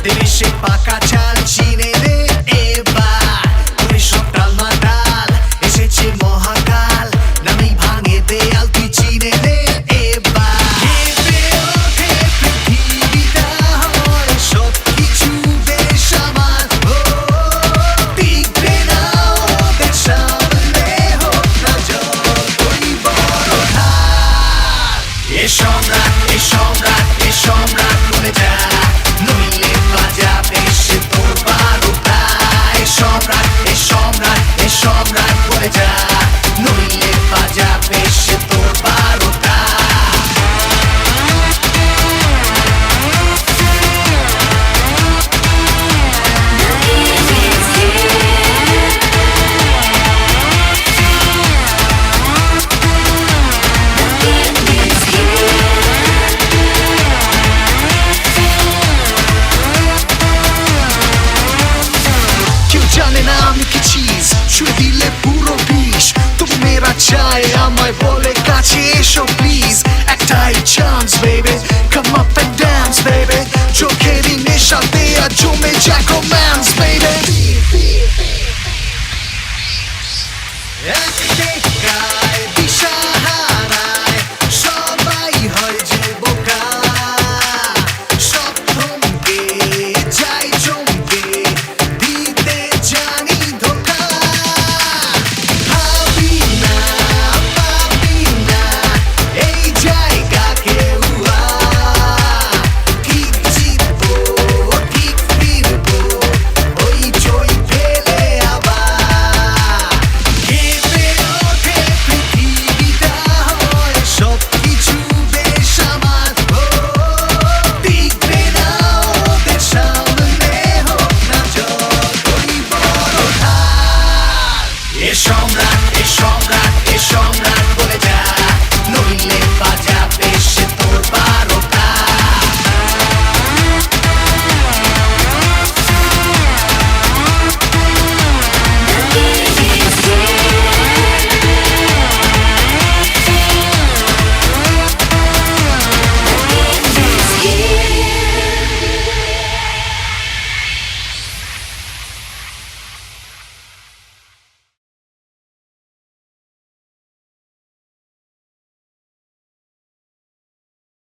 দেবে সে পাকা চাল চিনে রে এবার ওরে সব টাল মাটাল এসেছে মহাকাল নামেই ভাঙে দেয়াল তুই চিনে রে এবার কেঁপে ওঠে পৃথিবীটা হয় সব কিছু বেসামাল টিকবে না ওদের সামনে হোক না যতই বড় ঢাল এ সম্রাট এ সম্রাট এ সম্রাট বলে যা নইলে বাজাবে সে তোর বারোটা এ সম্রাট এ সম্রাট এ সম্রাট বলে যা নইলে বাজাবে সে তোর বারোটা কেউ জানে না আমি কি চিজ ছুঁয়ে দিলে পুরো বিষ তবু মেয়েরা চায় আমায় বলে কাছে এসো প্লিজ